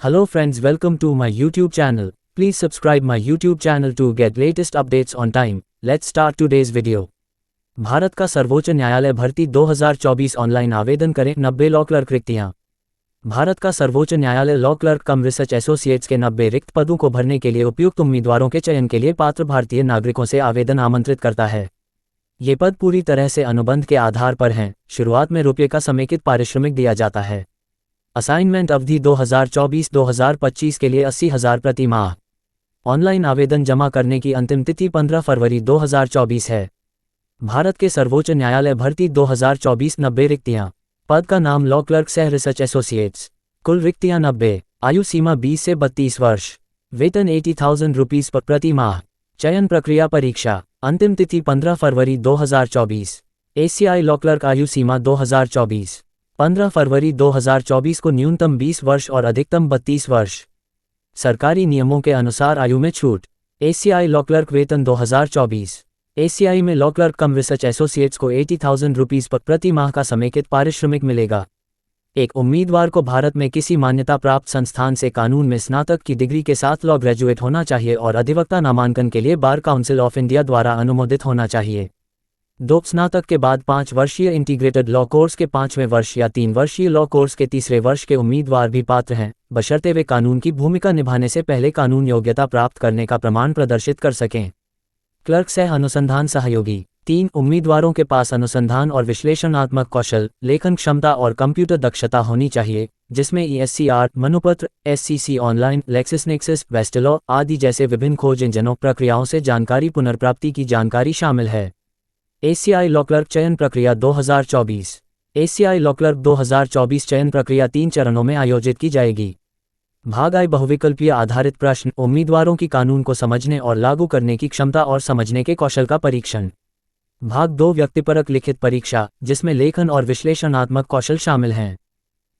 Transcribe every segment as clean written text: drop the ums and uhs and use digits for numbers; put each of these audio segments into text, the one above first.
Hello friends, welcome to my YouTube channel. Please subscribe my YouTube channel to get latest updates on time. Let's start today's video. Bharat का सर्वोच्च न्यायालय भर्ती 2024 online आवेदन करें 90 law clerk रिक्तियां। भारत का सर्वोच्च न्यायालय लॉ क्लर्क कम रिसर्च एसोसिएट्स के 90 रिक्त पदों को भरने के लिए उपयुक्त उम्मीदवारों के चयन के लिए पात्र भारतीय नागरिकों से आवेदन आमंत्रित करता है। ये पद पूरी तरह से अनुबंध के आधार पर हैं। शुरुआत में रुपये का समेकित पारिश्रमिक दिया जाता है। असाइनमेंट अवधि 2024-2025 के लिए 80,000 प्रति माह। ऑनलाइन आवेदन जमा करने की अंतिम तिथि 15 फरवरी 2024 है। भारत के सर्वोच्च न्यायालय भर्ती 2024 90 रिक्तियां। पद का नाम लॉ क्लर्क सह रिसर्च एसोसिएट्स। कुल रिक्तियां 90। आयु सीमा 20 से 32 वर्ष। वेतन 80,000 रुपीज़ प्रति माह। चयन प्रक्रिया परीक्षा। अंतिम तिथि 15 फरवरी 2024। एसीआई लॉ क्लर्क आयु सीमा 2024। 15 फरवरी 2024 को न्यूनतम 20 वर्ष और अधिकतम 32 वर्ष। सरकारी नियमों के अनुसार आयु में छूट। एसीआई लॉ क्लर्क वेतन 2024। एसीआई में लॉ क्लर्क कम रिसर्च एसोसिएट्स को 80,000 रुपीज़ प्रति माह का समेकित पारिश्रमिक मिलेगा। एक उम्मीदवार को भारत में किसी मान्यता प्राप्त संस्थान से कानून में स्नातक की डिग्री के साथ लॉ ग्रेजुएट होना चाहिए और अधिवक्ता नामांकन के लिए बार काउंसिल ऑफ इंडिया द्वारा अनुमोदित होना चाहिए। 2 स्नातक के बाद 5 वर्षीय इंटीग्रेटेड लॉ कोर्स के 5वें वर्ष या 3 वर्षीय लॉ कोर्स के 3रे वर्ष के उम्मीदवार भी पात्र हैं, बशर्ते वे कानून की भूमिका निभाने से पहले कानून योग्यता प्राप्त करने का प्रमाण प्रदर्शित कर सकें। क्लर्क सह अनुसंधान सहयोगी। 3 उम्मीदवारों के पास अनुसंधान और विश्लेषणात्मक कौशल, लेखन क्षमता और कंप्यूटर दक्षता होनी चाहिए, जिसमें ESCR, मनुपत्र, SCC ऑनलाइन, लेक्सिसनेक्सिस, वेस्टलॉ आदि जैसे विभिन्न खोज इंजनों प्रक्रियाओं से जानकारी पुनर्प्राप्ति की जानकारी शामिल है। एसीआई लॉ क्लर्क चयन प्रक्रिया 2024। एसीआई लॉ क्लर्क 2024 चयन प्रक्रिया 3 चरणों में आयोजित की जाएगी। भाग आई बहुविकल्पीय आधारित प्रश्न, उम्मीदवारों की कानून को समझने और लागू करने की क्षमता और समझने के कौशल का परीक्षण। भाग 2 व्यक्तिपरक लिखित परीक्षा, जिसमें लेखन और विश्लेषणात्मक कौशल शामिल हैं।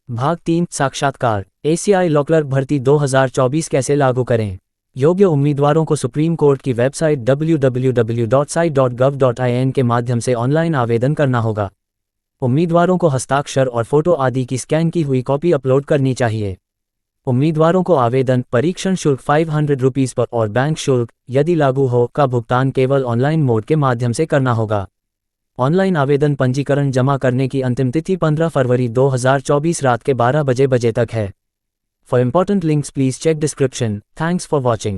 भाग 3 साक्षात्कार। एसीआई लॉ क्लर्क भर्ती 2024 कैसे लागू करें। योग्य उम्मीदवारों को सुप्रीम कोर्ट की वेबसाइट www.site.gov.in के माध्यम से ऑनलाइन आवेदन करना होगा। उम्मीदवारों को हस्ताक्षर और फोटो आदि की स्कैन की हुई कॉपी अपलोड करनी चाहिए। उम्मीदवारों को आवेदन, परीक्षण शुल्क 500 रुपीज़ पर और बैंक शुल्क, यदि लागू हो, का भुगतान केवल ऑनलाइन मोड के माध्यम से करना होगा। ऑनलाइन आवेदन पंजीकरण जमा करने की अंतिम तिथि 15 फरवरी 2024 रात के 12 बजे तक है। For important links please check description. Thanks for watching.